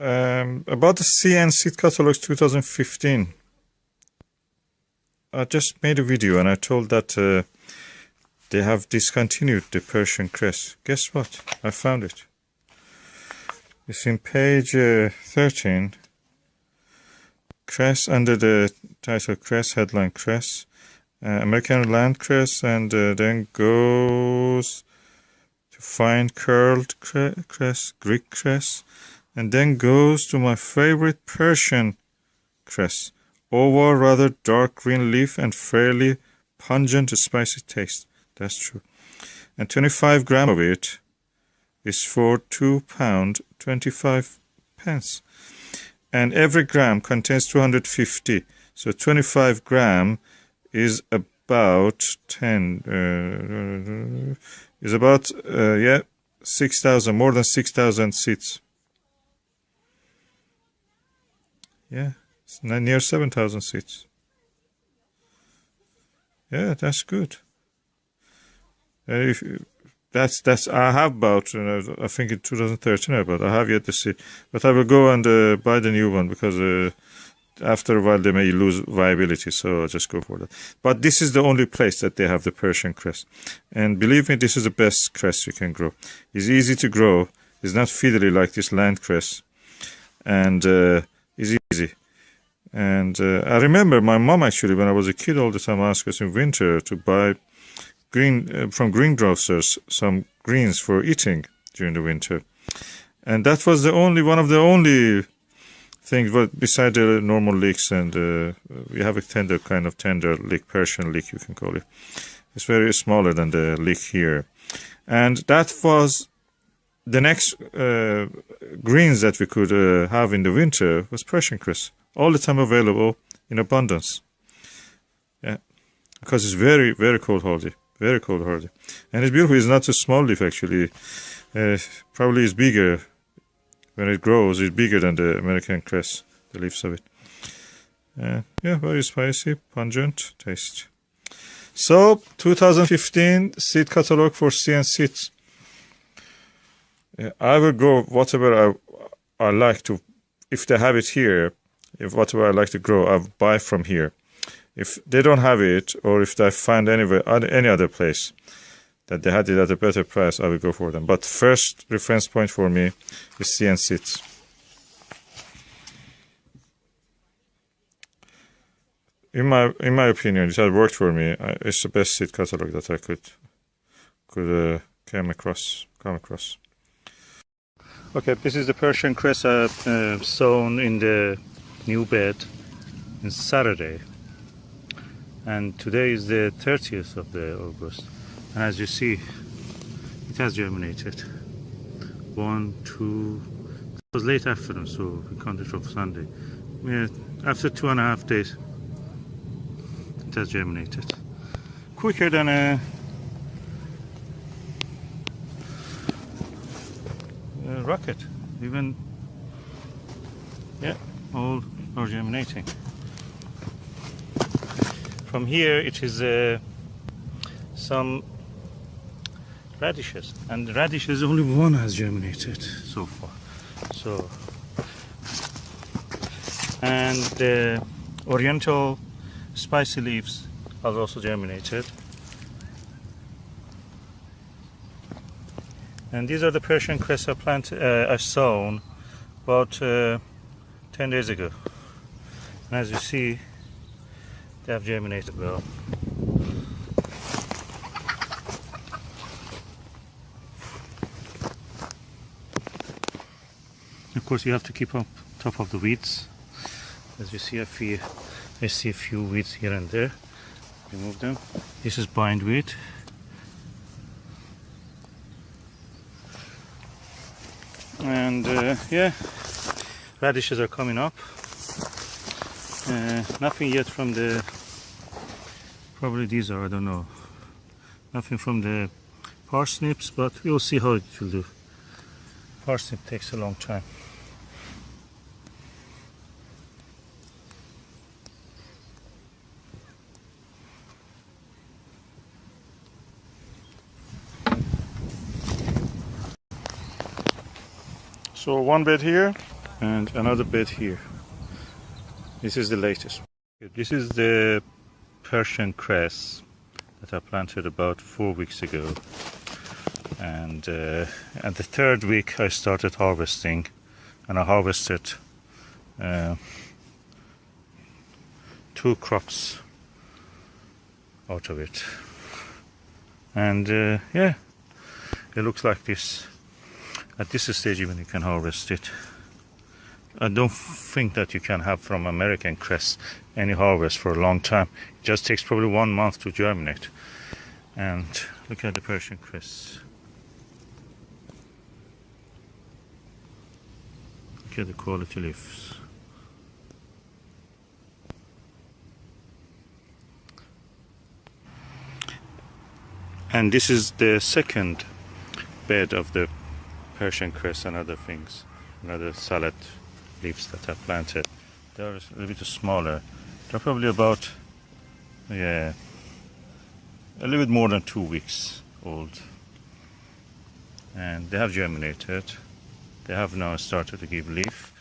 About the Sea and Seed Catalogs 2015. I just made a video and I told that they have discontinued the Persian cress. Guess what? I found it. It's in page 13. Cress, under the title Cress, headline Cress. American land cress, and then goes to fine curled cress, Greek cress, and then goes to my favorite Persian cress. Oval, rather dark green leaf and fairly pungent, spicy taste. That's true. And 25 grams of it is for £2, 25 pence. And every gram contains 250. So 25 gram is about 10. Is about 6,000, more than 6,000 seeds. Yeah, it's near 7,000 seeds. Yeah, that's good. That's I have about, I think in 2013 I have yet to see, but I will go and buy the new one because after a while they may lose viability, so I'll just go for that. But this is the only place that they have the Persian cress, and believe me, this is the best cress you can grow. It's easy to grow. It's not fiddly like this land cress, and it's easy. And I remember my mom actually, when I was a kid, all the time asked us in winter to buy from greengrocers some greens for eating during the winter, and that was one of the only things. But beside the normal leeks, and we have a tender leek, Persian leek you can call it. It's very smaller than the leek here, and that was the next greens that we could have in the winter was Persian cress, all the time available in abundance. Yeah, because it's very, very cold hardy. Very cold hardy. And it's beautiful. It's not a small leaf actually. Probably is bigger. When it grows, it's bigger than the American cress, the leaves of it. Yeah, very spicy, pungent taste. So, 2015 seed catalog for Sea and Seeds. I will go whatever I like to, if they have it here, if whatever I like to grow, I'll buy from here. If they don't have it, or if I find any other place that they had it at a better price, I will go for them. But first reference point for me is Sea and Seeds. In my opinion, it has worked for me. It's the best seed catalog that I could come across. Okay, this is the Persian cress sown in the new bed on Saturday. And today is the 30th of August, and as you see, it has germinated. 1, 2, it was late afternoon, so we counted from Sunday. Yeah, after 2.5 days, it has germinated. Quicker than a rocket, even. Yeah, all are germinating. From here it is some radishes, and the radishes only one has germinated so far. So, and the oriental spicy leaves have also germinated. And these are the Persian cress I sown about 10 days ago. And as you see, they have germinated well. Of course, you have to keep on top of the weeds. As you see, I see a few weeds here and there. Remove them. This is bindweed. And yeah, radishes are coming up. Nothing yet from the, probably these are, I don't know, nothing from the parsnips, but we'll see how it will do. Parsnip takes a long time. So one bed here, And another bed here. This is the latest. This is the Persian cress that I planted about 4 weeks ago. And at the third week I started harvesting, and I harvested 2 crops out of it. And yeah, it looks like this. At this stage even you can harvest it. I don't think that you can have from American cress any harvest for a long time. It just takes probably 1 month to germinate. And look at the Persian cress. Look at the quality leaves. And this is the second bed of the Persian cress and other things, and other salad leaves that I planted. They're a little bit smaller. They're probably about, yeah, a little bit more than 2 weeks old. And they have germinated. They have now started to give leaf.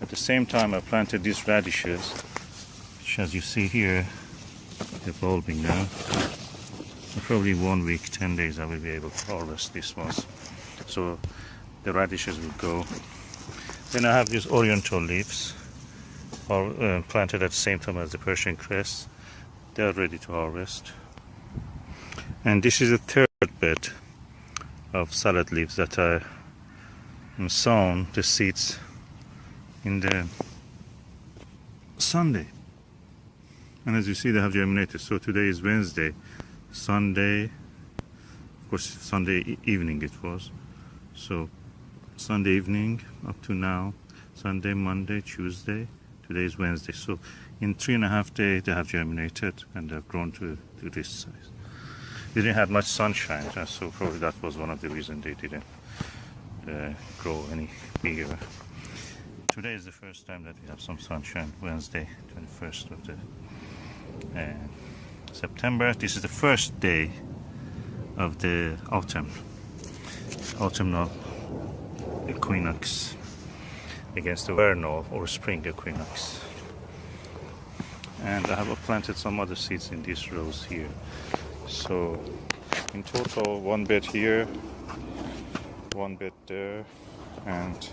At the same time I planted these radishes, which as you see here, they're bulbing now. In probably 1 week, 10 days I will be able to harvest these ones. So the radishes will go. Then I have these oriental leaves planted at the same time as the Persian cress. They are ready to harvest. And this is the third bed of salad leaves that I sown the seeds in the Sunday. And as you see, they have germinated. So today is Wednesday. Sunday, of course Sunday evening it was, so Sunday evening up to now, Sunday, Monday, Tuesday, today is Wednesday. So in 3.5 days they have germinated and they have grown to this size. They didn't have much sunshine, so probably that was one of the reasons they didn't grow any bigger. Today is the first time that we have some sunshine, Wednesday 21st of the September. This is the first day of the autumnal equinox against the vernal or spring equinox. And I have planted some other seeds in these rows here. So in total 1 bed here, 1 bed there, and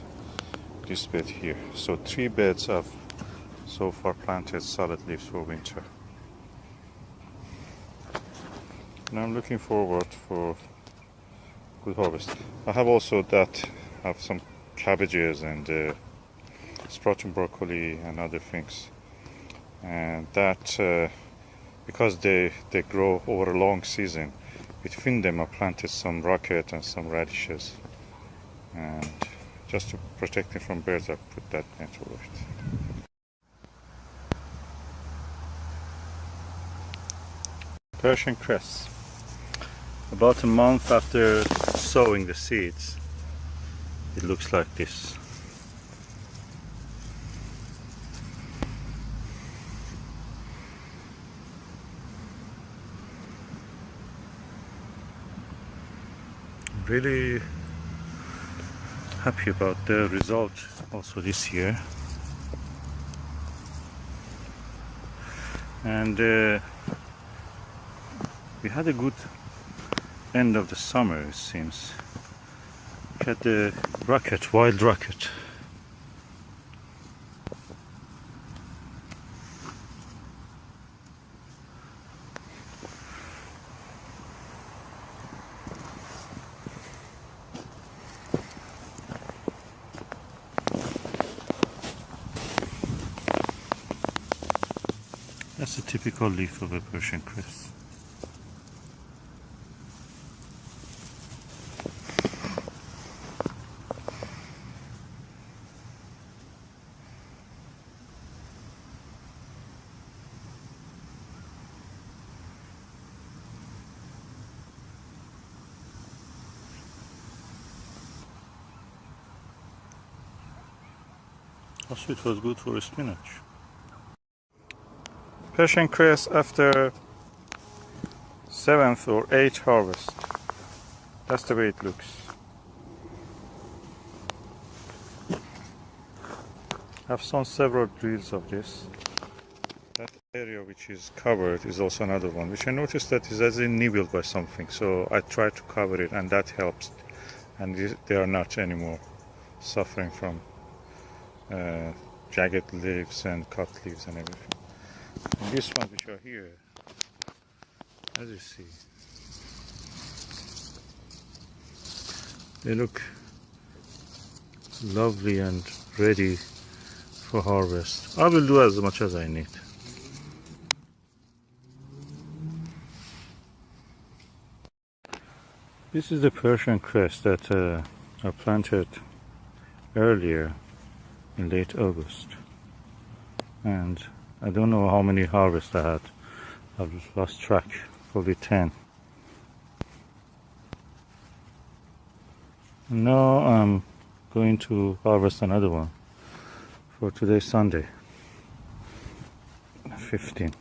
this bed here. So 3 beds of so far planted salad leaves for winter. And I'm looking forward for good harvest. I have also have some cabbages and sprouting broccoli and other things, and that because they grow over a long season, between them I planted some rocket and some radishes, and just to protect them from birds I put that net over it. Persian cress. About a month after sowing the seeds, it looks like this. Really happy about the result also this year. And we had a good end of the summer, it seems. Look at the rocket, wild rocket. That's a typical leaf of a Persian cress. Also, it was good for spinach. Persian cress after 7th or 8th harvest. That's the way it looks. I've sown several breeds of this. That area which is covered is also another one, which I noticed that is as in nibbled by something. So I tried to cover it, and that helps. And they are not anymore suffering from jagged leaves and cut leaves and everything. And these ones which are here, as you see, they look lovely and ready for harvest. I will do as much as I need. This is the Persian cress that I planted earlier in late August, and I don't know how many harvests I had. I've lost track, probably 10. Now I'm going to harvest another one for today, Sunday, 15.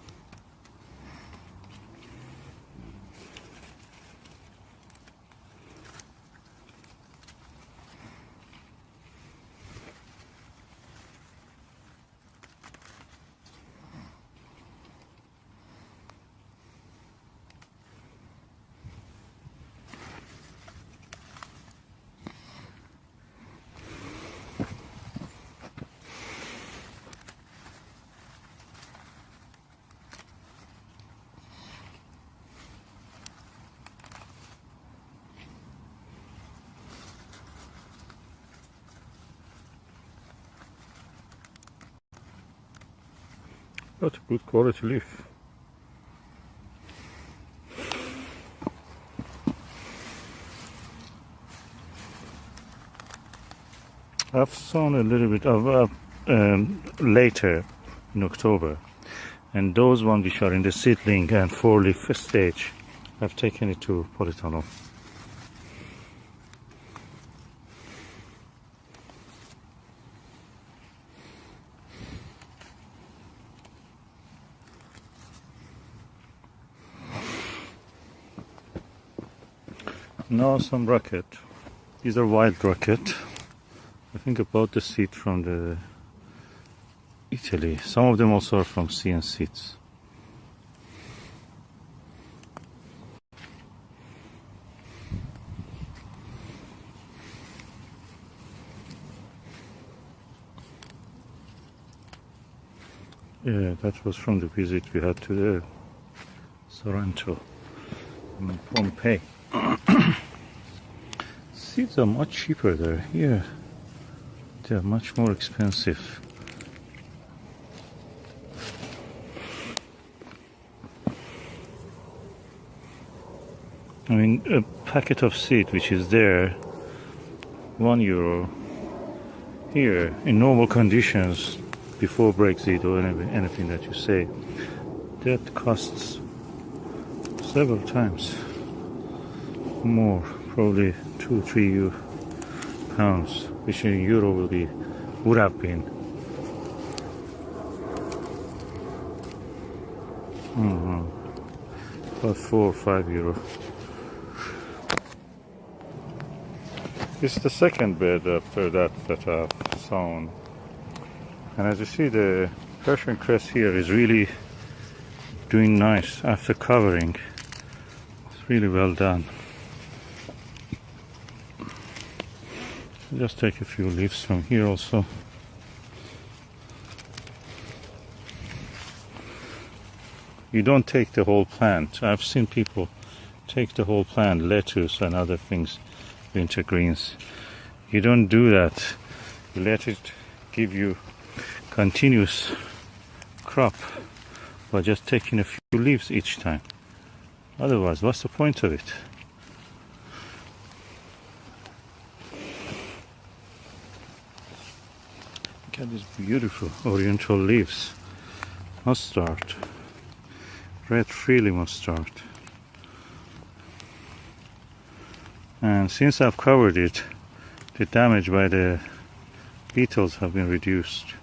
That's a good quality leaf. I've sown a little bit of later in October, and those ones which are in the seedling and 4-leaf stage, I've taken it to Polytunnel. Now some rocket. These are wild rocket. I think I bought the seed from Italy. Some of them also are from CN Seeds. Yeah, that was from the visit we had to the Sorrento in Pompeii. Seeds are much cheaper there. Here they are much more expensive. I mean, a packet of seed which is there, €1. Here, in normal conditions, before Brexit or anything that you say, that costs several times more, probably 2-3 pounds, which in euro would have been about 4 or 5 euro. This is the second bed after that I've sown, and as you see, the Persian cress here is really doing nice after covering. It's really well done. Just take a few leaves from here also. You don't take the whole plant. I've seen people take the whole plant, lettuce and other things, winter greens. You don't do that. You let it give you continuous crop by just taking a few leaves each time. Otherwise, what's the point of it? Look at these beautiful oriental leaves. Mustard. Red freely mustard. And since I've covered it, the damage by the beetles have been reduced.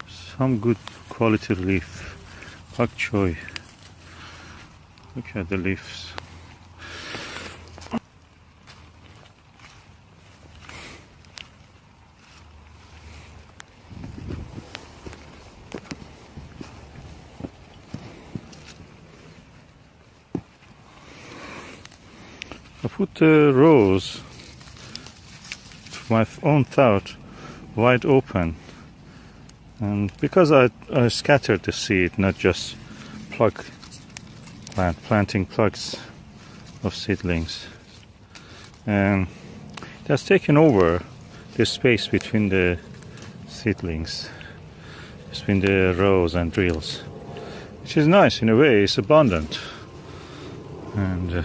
Some good quality leaf. Pak choy. Look at the leaves. I put the rows, to my own thought, wide open, and because I scattered the seed, not just planting plugs of seedlings, and it has taken over the space between the seedlings, between the rows and drills, which is nice in a way. It's abundant, and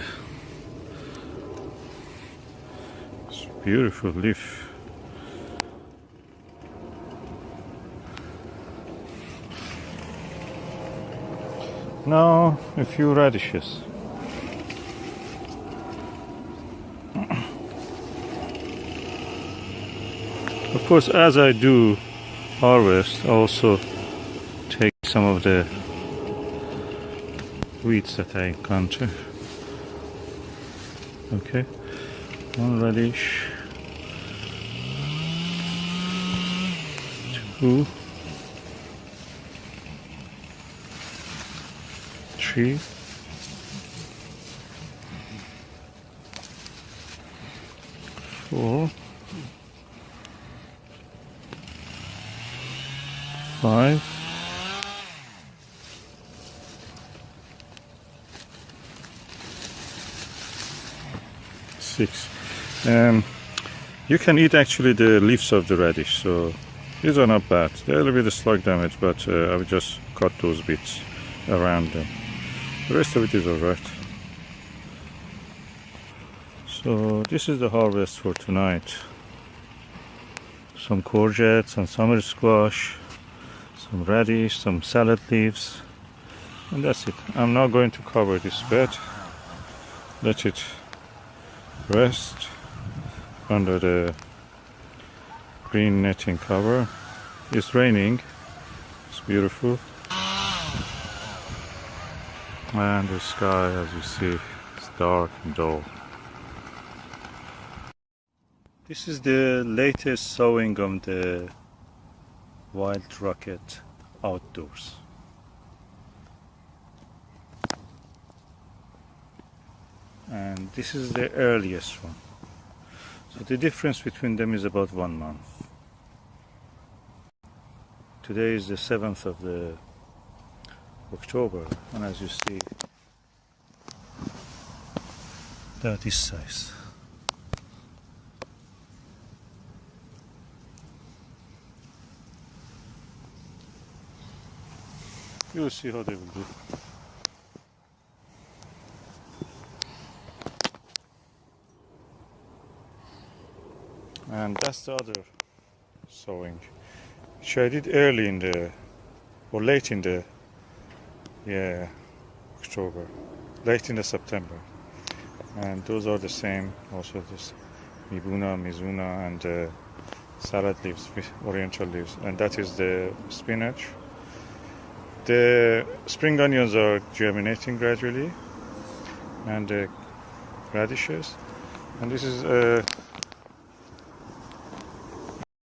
it's a beautiful leaf. Now a few radishes. Of course, as I do harvest, I also take some of the weeds that I encounter. Okay, one radish, two, three, four, 5, 6. You can eat actually the leaves of the radish, so these are not bad. They're a little bit of slug damage, but I will just cut those bits around them. The rest of it is alright. So this is the harvest for tonight. Some courgette, some summer squash, some radish, some salad leaves, and that's it. I'm now going to cover this bed, let it rest under the green netting cover. It's raining, it's beautiful, and the sky, as you see, is dark and dull. This is the latest sowing of the wild rocket outdoors. And this is the earliest one. So the difference between them is about 1 month. Today is the 7th of the October, and as you see, they're this size. You will see how they will do. And that's the other sowing, which I did early in the, or late in the, October, late in the September. And those are the same, also this Mibuna, Mizuna, and salad leaves, oriental leaves. And that is the spinach. The spring onions are germinating gradually, and the radishes. And this is